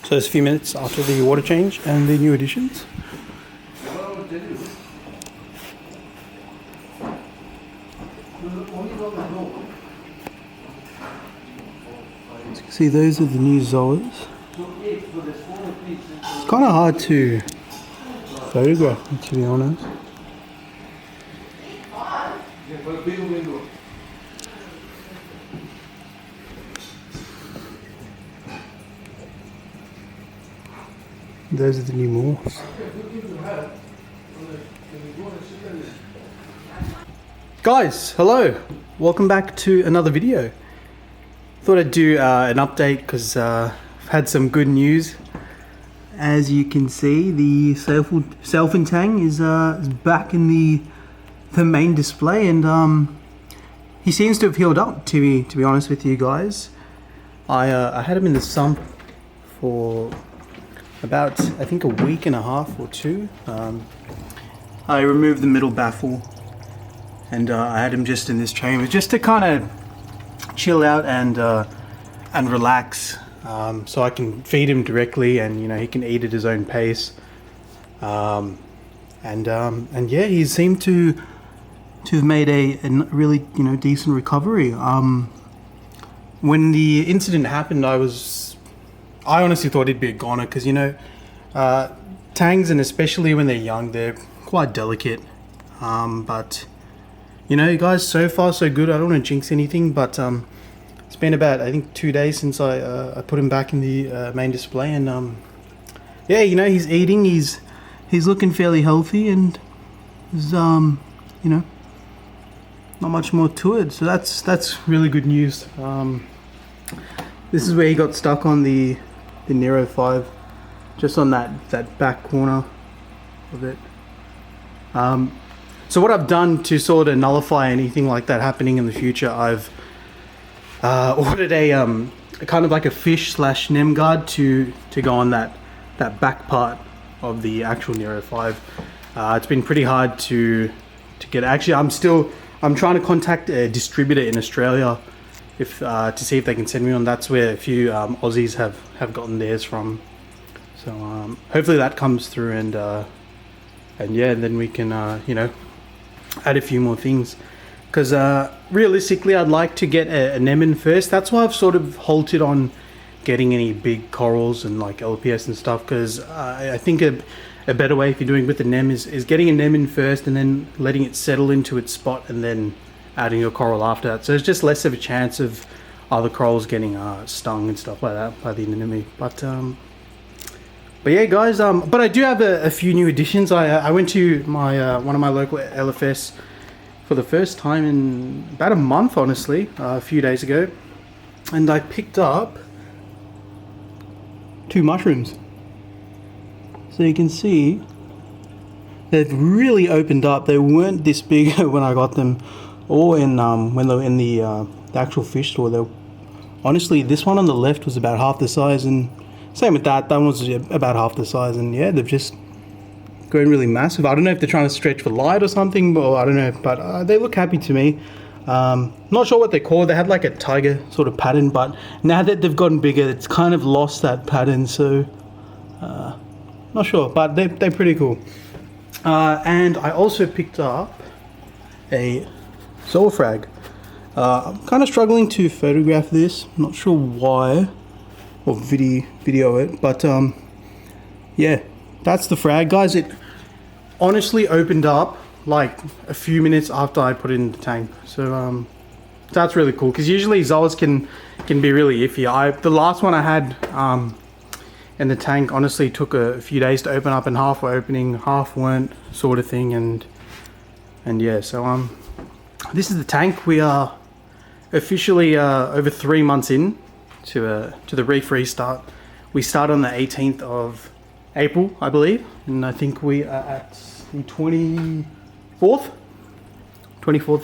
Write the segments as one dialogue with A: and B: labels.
A: So it's a few minutes after the water change and the new additions. As you can see, those are the new Zoas. It's kind of hard to photograph, to be honest. Those are the new morphs. Guys, hello! Welcome back to another video. Thought I'd do an update because I've had some good news. As you can see, the Sailfin Tang is back in the main display, and he seems to have healed up. To be honest with you guys, I had him in the sump for about, I think, a week and a half or two. I removed the middle baffle and I had him just in this chamber just to kind of chill out and relax, so I can feed him directly, and he can eat at his own pace. And yeah, he seemed to have made a really decent recovery. When the incident happened, I honestly thought he'd be a goner because Tangs, and especially when they're young, they're quite delicate. But guys, so far so good. I don't want to jinx anything, but it's been about, I think, 2 days since I put him back in the main display, and yeah, he's eating, he's looking fairly healthy, and there's not much more to it. So that's really good news. This is where he got stuck on the Nero 5, just on that back corner of it. So what I've done to sort of nullify anything like that happening in the future, I've ordered a kind of like a fish / nem guard to go on that back part of the actual Nero 5. It's been pretty hard to get. Actually, I'm trying to contact a distributor in Australia to see if they can send me one. That's where a few Aussies have gotten theirs from. So hopefully that comes through, and yeah, then we can add a few more things, because realistically I'd like to get a nem in first. That's why I've sort of halted on getting any big corals and like LPS and stuff, because I think a better way, if you're doing with the nem, is getting a nem in first and then letting it settle into its spot and then adding your coral after that. So there's just less of a chance of other corals getting stung and stuff like that by the enemy. But yeah, guys, but I do have a few new additions. I went to my one of my local LFS for the first time in about a month, honestly, a few days ago, and I picked up 2 mushrooms. So you can see they've really opened up. They weren't this big when I got them, or when they were in the actual fish store. Honestly, this one on the left was about half the size, and same with that one was about half the size, and yeah, they've just grown really massive. I don't know if they're trying to stretch for light or something, or I don't know, but they look happy to me. Not sure what they're called. They had like a tiger sort of pattern, but now that they've gotten bigger, it's kind of lost that pattern, so not sure, but they're pretty cool. And I also picked up a Zoafrag. I'm kind of struggling to photograph this, not sure why, or video it, but yeah, that's the frag, guys. It honestly opened up like a few minutes after I put it in the tank, so that's really cool, because usually Zoas can be really iffy. The last one I had in the tank honestly took a few days to open up, and half were opening, half weren't, sort of thing, and yeah, so this is the tank. We are officially over 3 months in to the Reefer restart. We start on the 18th of April, I believe, and I think we are at the 24th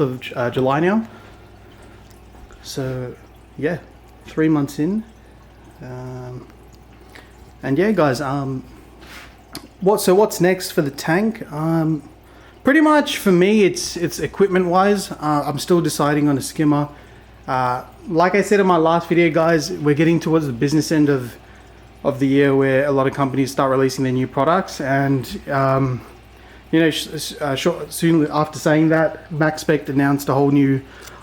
A: of July now. So yeah, 3 months in, and yeah, guys, what's next for the tank? Pretty much for me, it's equipment wise. I'm still deciding on a skimmer. Like I said in my last video, guys, we're getting towards the business end of of the year where a lot of companies start releasing their new products, and soon after saying that, MaxSpec announced a whole new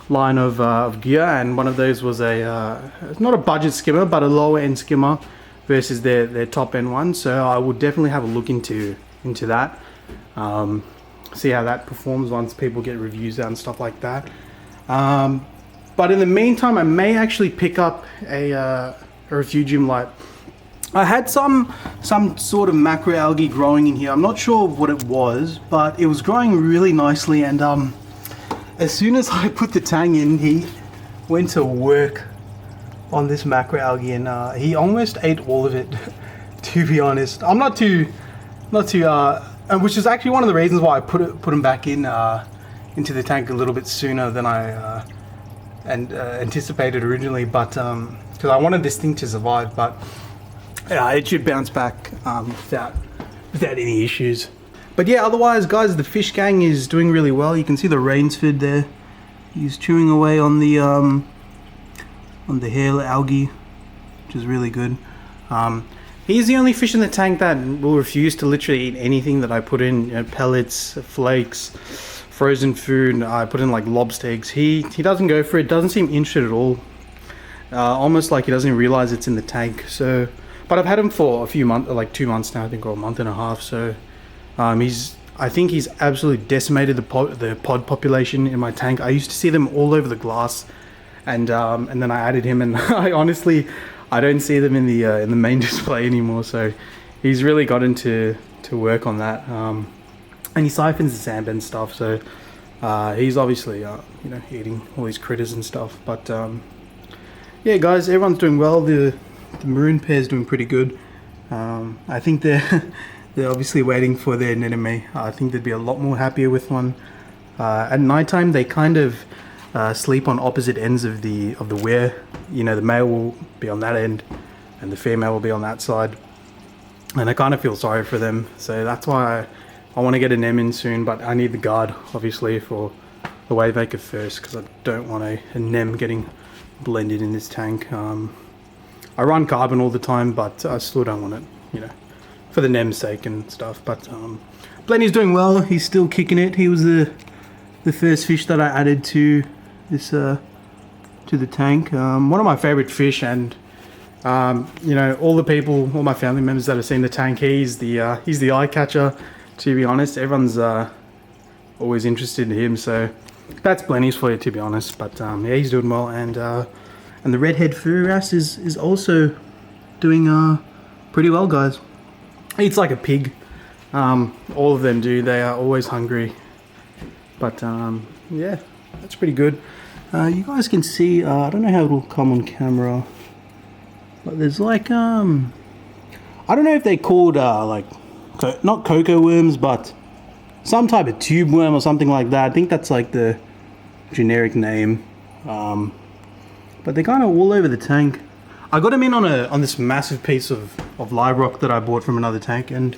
A: line of gear, and one of those was not a budget skimmer, but a lower end skimmer versus their top end one. So I will definitely have a look into that, see how that performs once people get reviews out and stuff like that. But in the meantime, I may actually pick up a refugium light. I had some sort of macroalgae growing in here. I'm not sure what it was, but it was growing really nicely, and as soon as I put the Tang in, he went to work on this macroalgae, and he almost ate all of it, to be honest. I'm not too, which is actually one of the reasons why I put him back into the tank a little bit sooner than I anticipated originally, but because I wanted this thing to survive, but yeah, it should bounce back without any issues. But yeah, otherwise, guys, the fish gang is doing really well. You can see the Rainsford there. He's chewing away on the hair algae, which is really good. He's the only fish in the tank that will refuse to literally eat anything that I put in, pellets, flakes, frozen food. I put in like lobster eggs. He doesn't go for it. Doesn't seem interested at all. Almost like he doesn't realize it's in the tank. So, but I've had him for a few months, like 2 months now, I think, or a month and a half. So, I think he's absolutely decimated the pod population in my tank. I used to see them all over the glass, and then I added him, and I don't see them in the main display anymore. So, he's really gotten to work on that. And he siphons the sandbend stuff, so he's obviously eating all these critters and stuff. But yeah, guys, everyone's doing well. The maroon pair's doing pretty good. I think they're obviously waiting for their Niềm. I think they'd be a lot more happier with one. At nighttime, they kind of sleep on opposite ends of the weir. The male will be on that end, and the female will be on that side. And I kind of feel sorry for them, so that's why I want to get a Niềm in soon, but I need the guard, obviously, for the wave maker first, because I don't want a Niềm getting blended in this tank. I run carbon all the time, but I still don't want it, for the Niềm's sake and stuff. But Blenny's doing well. He's still kicking it. He was the first fish that I added to this to the tank. One of my favorite fish, and all my family members that have seen the tank, he's the eye catcher. To be honest, everyone's always interested in him, so that's Blenny's for you, to be honest. But yeah, he's doing well, and the redhead furry wrasse is also doing pretty well, guys. Eats like a pig. All of them do. They are always hungry. But yeah, that's pretty good. You guys can see. I don't know how it'll come on camera, but there's like I don't know if they're called not cocoa worms, but some type of tube worm or something like that. I think that's like the generic name. But they're kind of all over the tank. I got them in on this massive piece of live rock that I bought from another tank, and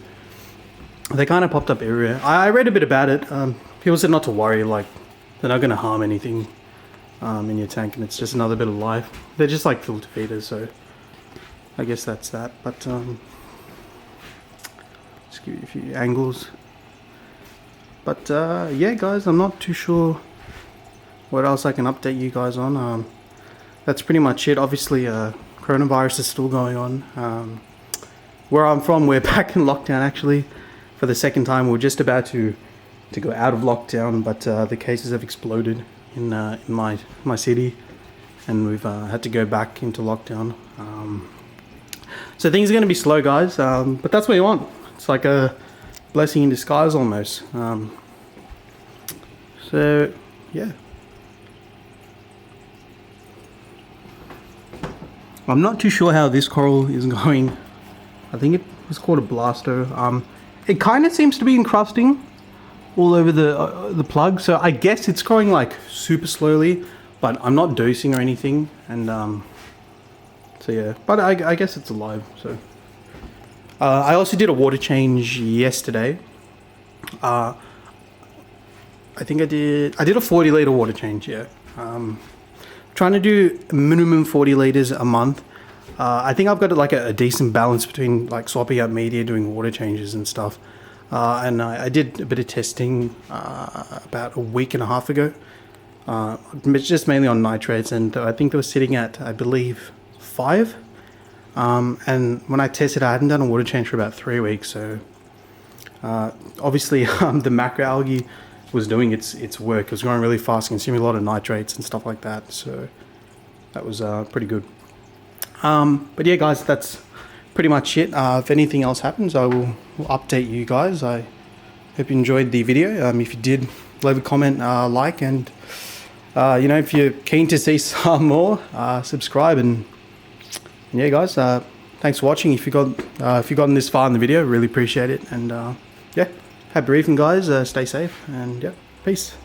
A: they kind of popped up everywhere. I read a bit about it. People said not to worry, like they're not going to harm anything in your tank, and it's just another bit of life. They're just like filter feeders, so I guess that's that. But just give you a few angles. But yeah, guys, I'm not too sure what else I can update you guys on. That's pretty much it. Obviously, coronavirus is still going on. Where I'm from, we're back in lockdown actually for the second time. We're just about to go out of lockdown, but the cases have exploded in my city, and we've had to go back into lockdown. So things are going to be slow, guys, but that's what you want. It's like a blessing in disguise almost. So yeah, I'm not too sure how this coral is going. I think it was called a blasto. It kind of seems to be encrusting all over the plug, so I guess it's growing like super slowly, but I'm not dosing or anything, and so yeah, but I guess it's alive. So I also did a water change yesterday. I think I did a 40 litre water change, yeah. Trying to do minimum 40 litres a month. I think I've got like a decent balance between like swapping out media, doing water changes and stuff. And I did a bit of testing about a week and a half ago, just mainly on nitrates, and I think they were sitting at, I believe, 5. And when I tested, I hadn't done a water change for about 3 weeks. So obviously the macroalgae was doing its work. It was going really fast, consuming a lot of nitrates and stuff like that. So that was pretty good. But yeah, guys, that's pretty much it. If anything else happens, I will update you guys. I hope you enjoyed the video. If you did, leave a comment, like, and if you're keen to see some more, subscribe. And yeah, guys, thanks for watching. If you've gotten this far in the video, really appreciate it. And yeah, happy reefing, guys. Stay safe, and yeah, peace.